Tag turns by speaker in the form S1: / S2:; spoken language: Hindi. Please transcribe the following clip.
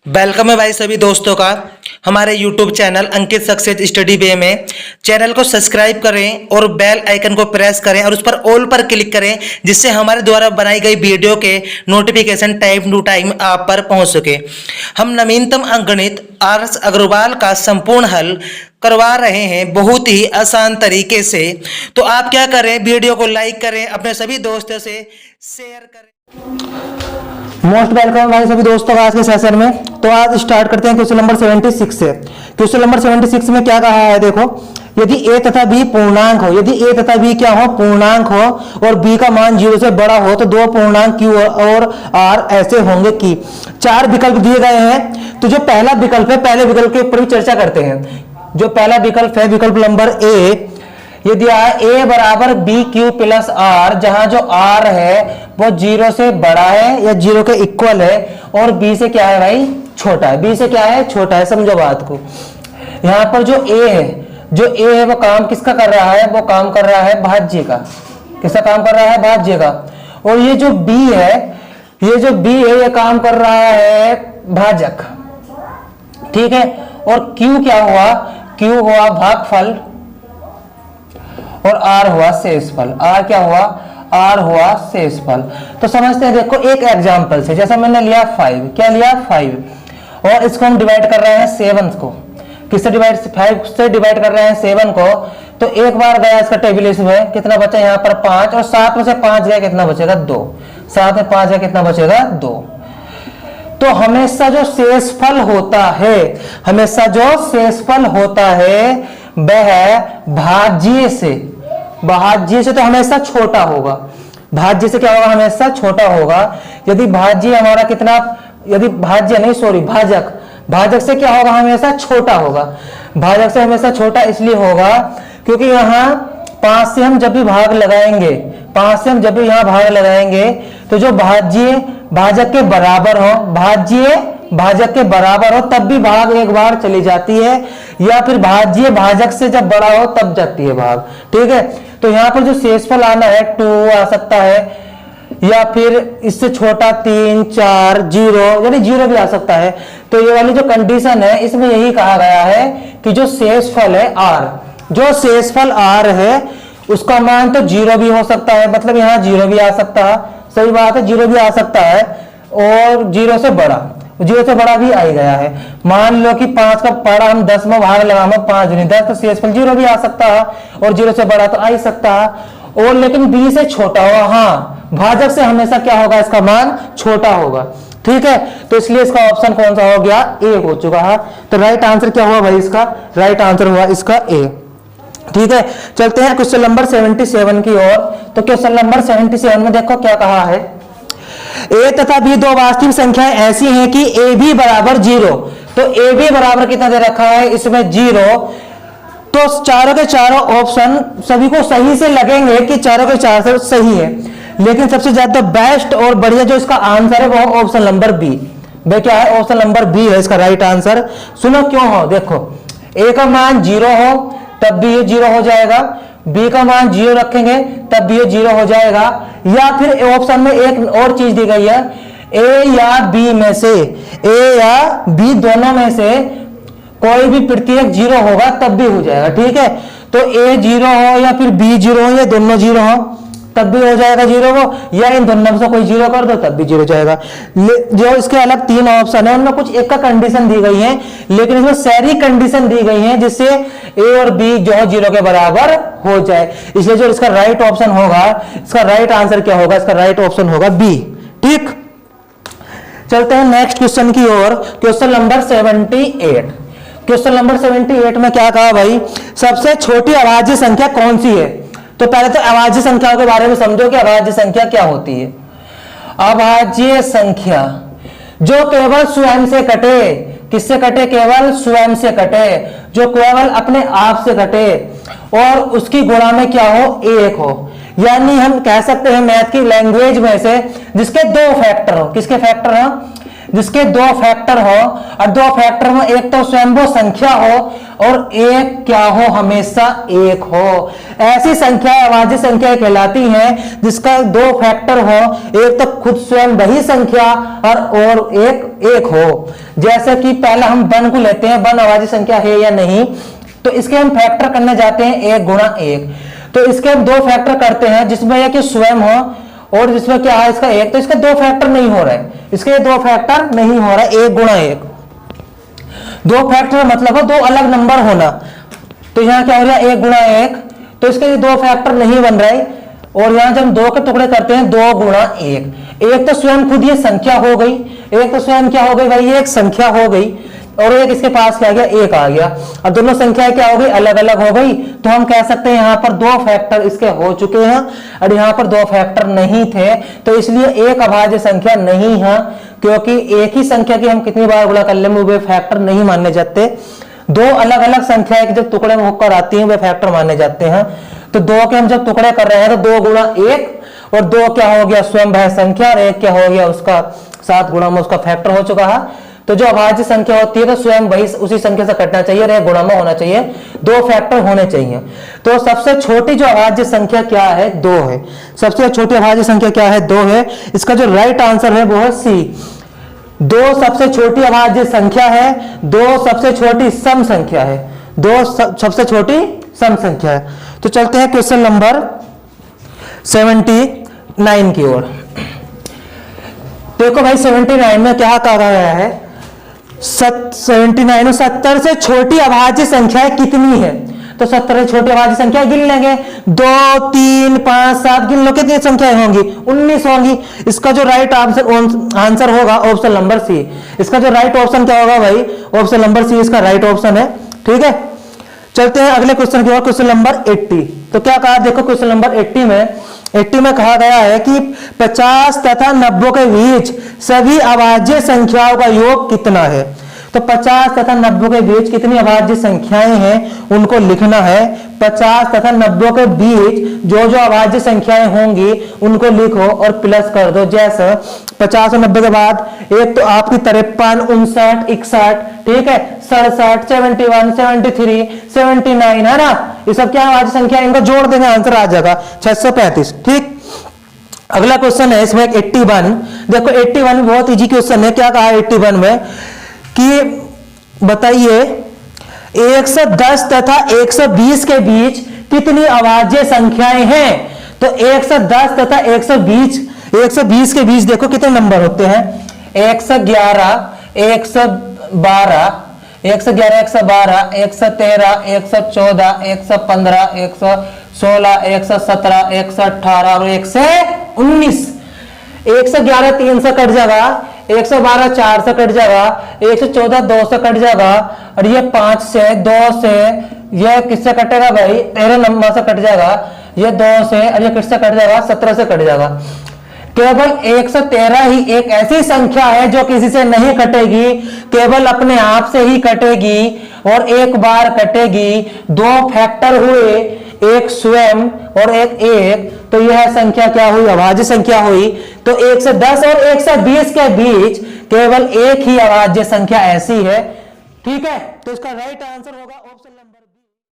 S1: वेलकम है भाई सभी दोस्तों का हमारे YouTube चैनल अंकित सक्सेस स्टडी वे में। चैनल को सब्सक्राइब करें और बेल आइकन को प्रेस करें और उस पर ऑल पर क्लिक करें, जिससे हमारे द्वारा बनाई गई वीडियो के नोटिफिकेशन टाइम टू टाइम आप पर पहुंच सके। हम नवीनतम अंकगणित आर्स अग्रवाल का संपूर्ण हल करवा रहे हैं बहुत ही आसान तरीके से। तो आप क्या करें, वीडियो को लाइक करें, अपने सभी दोस्तों से शेयर करें। मोस्ट वेलकम भाई सभी दोस्तों का आज के सेशन में। तो आज स्टार्ट करते हैं क्वेश्चन नंबर 76 से। क्वेश्चन नंबर 76 में क्या कहा है, देखो, यदि a तथा b पूर्णांक हो, यदि a तथा b क्या हो, पूर्णांक हो, और b का मान 0 से बड़ा हो, तो दो पूर्णांक q और r ऐसे होंगे कि चार विकल्प दिए गए हैं। तो जो पहला विकल्प है, पहले विकल्प के ऊपर भी चर्चा करते हैं। जो पहला विकल्प है, विकल्प नंबर a, यदि a बराबर बी क्यू प्लस आर, जहां जो r है वो 0 से बड़ा है या 0 के इक्वल है और b से क्या है भाई, छोटा है। b से क्या है, छोटा है। समझो बात को। यहां पर जो a है, जो a है वो काम किसका कर रहा है, वो काम कर रहा है भाज्य का। किसका काम कर रहा है, भाज्य का। और ये जो b है, ये जो b है ये काम कर रहा है भाजक, ठीक है। और q क्या हुआ, q हुआ भागफल और r हुआ शेषफल। r क्या हुआ, r हुआ शेषफल। तो समझते हैं, देखो एक एग्जांपल से, जैसा मैंने लिया 5, क्या लिया 5, और इसको हम डिवाइड कर रहे हैं 7 को। किससे डिवाइड, 5 से डिवाइड कर रहे हैं 7 को। तो एक बार गया इसका टेबुलेशन में, कितना बचा यहाँ पर 5, और 7 में से 5 गया, कितना बचेगा 2। 7 में 5 गया, कितना बचेगा 2। तो हमेशा जो शेषफल होता है, हमेशा जो शेषफल होता है वह भाज्य से, भाज्य से तो हमेशा छोटा होगा। भाज्य से क्या होगा, हमेशा छोटा होगा। यदि भाज्य हमारा कितना, यदि भाज्य नहीं सॉरी भाजक, भाजक से क्या होगा, हमेशा छोटा होगा। भाजक से हमेशा छोटा इसलिए होगा क्योंकि यहाँ 5 से हम जब भी भाग लगाएंगे, 5 से हम जब भी यहाँ भाग लगाएंगे, तो जो भाज्य भाजक के बराबर हो, भाज्य भाजक के बराबर हो तब भी भाग एक बार चली जाती है, या फिर भाज्य भाजक से जब बड़ा हो तब जाती है भाग, ठीक है। तो यहाँ पर जो शेषफल आना है 2 आ सकता है, या फिर इससे छोटा 3, 4, 0, यानी 0 भी आ सकता है। तो ये वाली जो कंडीशन है इसमें यही कहा गया है कि जो शेषफल है r, जो शेषफल r है उसका मान तो 0 भी हो सकता है, मतलब यहाँ 0 भी आ सकता है, सही बात है, 0 भी आ सकता है, और 0 से बड़ा, 0 से बड़ा भी आ गया है। मान लो कि 5 का पड़ा हम 10 में भाग लगाएंगे, 5 नहीं 10, तो शेषफल 0 भी आ सकता है, और 0 से बड़ा तो आ ही सकता है। और लेकिन b से छोटा होगा, हाँ, भाजक से हमेशा क्या होगा, इसका मान छोटा होगा, ठीक है। तो इसलिए इसका ऑप्शन कौन सा हो गया, ए हो चुका है। तो राइट आंसर क्या हुआ भाई, इसका राइट आंसर हुआ इसका ए, ठीक है। चलते हैं क्वेश्चन नंबर 77 की ओर। तो क्वेश्चन नंबर 77 में देखो क्या कहा है, a तथा b दो वास्तविक संख्याएं ऐसी हैं कि a b बराबर 0। तो a b बराबर कितना दे रखा है, इसमें 0। तो चारों के चारों ऑप्शन सभी को सही से लगेंगे कि चारों के चार से सही है, लेकिन सबसे ज्यादा बेस्ट और बढ़िया जो इसका आंसर है वो ऑप्शन नंबर बी। वे क्या है, ऑप्शन नंबर बी है इसका राइट आंसर। सुनो क्यों हो, देखो a का मान 0 हो तब भी ये 0 हो जाएगा, b का मान 0 रखेंगे तब भी ये 0 हो जाएगा, या फिर ऑप्शन में एक और चीज दी गई है, a या b में से, a या b दोनों में से कोई भी प्रत्येक 0 होगा तब भी हो जाएगा, ठीक है। तो a 0 हो या फिर b 0 हो या दोनों 0 हो तब भी हो जाएगा 0 हो, या इन दोनों में से कोई 0 कर दो तब भी 0 जाएगा। जो इसके अलग 3 ऑप्शन है उनमें कुछ एक का कंडीशन दी गई है, लेकिन इसमें सारी कंडीशन दी गई है जिससे a और b जो है 0 के बराबर हो जाए। इसलिए जो इसका राइट ऑप्शन होगा, इसका राइट आंसर क्या होगा, इसका राइट ऑप्शन होगा बी, ठीक। चलते हैं नेक्स्ट क्वेश्चन की ओर। Question number 78। क्वेश्चन नंबर 78 में क्या कहा भाई, सबसे छोटी अभाज्य संख्या कौन सी है। तो पहले तो अभाज्य संख्याओं के बारे में समझो कि अभाज्य संख्या क्या होती है। अभाज्य संख्या जो केवल स्वयं से कटे, किससे कटे, केवल स्वयं से कटे, जो केवल अपने आप से कटे, और उसकी गुणा में क्या हो, 1 हो। यानी हम कह सकते हैं मैथ की लैंग्वेज में से जिसके 2 फैक्टर हो। किसके फैक्टर हो, जिसके दो फैक्टर हो, और दो फैक्टर में एक तो स्वयंभू संख्या हो और एक क्या हो, हमेशा एक हो। ऐसी संख्या अभाज्य संख्या कहलाती हैं जिसका दो फैक्टर हो, एक तो खुद स्वयं वही संख्या और एक हो। जैसे कि पहला हम 1 को लेते हैं, 1 अभाज्य संख्या है या नहीं, तो इसके हम फैक्टर करने जाते हैं 1 गुणा 1। तो इसके हम दो फैक्टर करते हैं जिसमें यह कि स्वयं हो और जिसमें क्या है इसका 1, तो इसके दो फैक्टर नहीं हो रहे, इसके दो फैक्टर नहीं हो रहा है 1 गुणा 1। दो फैक्टर मतलब है दो अलग नंबर होना, तो यहां क्या हो रहा है 1 गुणा 1, तो इसके दो फैक्टर नहीं बन रहे। और यहां जब हम 2 के टुकड़े करते हैं 2 गुणा 1, एक तो स्वयं खुद ये संख्या हो गई, एक तो स्वयं क्या हो गई भाई, ये एक संख्या हो गई, और एक इसके पास क्या आ गया, 1 आ गया। अब दोनों संख्याएं क्या हो गई, अलग अलग हो गई, तो हम कह सकते हैं यहाँ पर दो फैक्टर इसके हो चुके हैं और यहाँ पर दो फैक्टर नहीं थे, तो इसलिए एक अभाज्य संख्या नहीं है, क्योंकि एक ही संख्या की हम कितनी बार गुणा कर ले वे फैक्टर नहीं माने जाते। दो अलग अलग संख्याएं जब टुकड़े में होकर आती हैं वे फैक्टर माने जाते हैं। तो 2 के हम जब टुकड़े कर रहे हैं तो 2 गुणा 1, और 2 क्या हो गया स्वयं वह संख्या, और 1 क्या हो गया उसका 7 गुणा में उसका फैक्टर हो चुका है। तो जो अभाज्य संख्या होती है तो स्वयं वही उसी संख्या से कटना चाहिए और 1 गुणा में होना चाहिए, दो फैक्टर होने चाहिए। तो सबसे छोटी जो अभाज्य संख्या क्या है, 2 है। सबसे छोटी अभाज्य संख्या क्या है, 2 है। इसका जो राइट आंसर है वो है सी। 2 सबसे छोटी अभाज्य संख्या है, 2 सबसे छोटी सम संख्या है, 2 सबसे छोटी सम संख्या है। तो चलते हैं क्वेश्चन नंबर 79 की ओर। देखो भाई 79 में क्या कहा गया है, 79 70 से छोटी अभाज्य संख्या कितनी है, तो 70 से छोटी अभाज्य संख्या गिन लेंगे, 2 3 5 7 गिन लो, कितनी संख्याएं होंगी, 19 होंगी। इसका जो राइट आंसर होगा ऑप्शन नंबर सी। इसका जो राइट ऑप्शन क्या होगा भाई, ऑप्शन नंबर सी इसका राइट ऑप्शन है। ठीक है, चलते हैं अगले क्वेश्चन की ओर, क्वेश्चन नंबर 80। तो क्या कहा, देखो क्वेश्चन नंबर 80 में कहा गया है कि 50 तथा 90 के बीच सभी अभाज्य संख्याओं का योग कितना है। तो 50 तथा 90 के बीच कितनी अभाज्य संख्याएं हैं उनको लिखना है। 50 तथा 90 के बीच जो जो अभाज्य संख्याएं होंगी उनको लिखो और प्लस कर दो। जैसे 50 और 90 के बाद एक तो आपकी 53 59 61, ठीक है, 67 71 73 79 है ना, ये सब क्या अभाज्य संख्या, इनको जोड़ देंगे आंसर आ जाएगा 635। ठीक, अगला क्वेश्चन है इसमें 81। देखो 81 बहुत इजी क्वेश्चन है। क्या कहा 81 में कि बताइए 110 तथा 120 के बीच कितनी अभाज्य संख्याएं हैं। तो 110 तथा 120 के बीच देखो कितने नंबर होते हैं, 111 112 111 112 113 114 115 116 117 118 और 119। 111 3 से कट जाएगा, 112 4 से कट जाएगा, 114 2 से कट जाएगा, और ये 5 से 2 से, ये किससे कटेगा भाई, 13 नंबर से कट जाएगा, ये 2 से, और ये किससे कट जाएगा, 17 से कट जाएगा। केवल 113 ही एक ऐसी संख्या है जो किसी से नहीं कटेगी, केवल अपने आप से ही कटेगी और एक बार कटेगी। दो फैक्टर हुए, एक स्वयं और एक, तो यह संख्या क्या हुई, अभाज्य संख्या हुई। तो 110 और 120 के बीच केवल एक ही अभाज्य संख्या ऐसी है। ठीक है, तो इसका राइट आंसर होगा ऑप्शन नंबर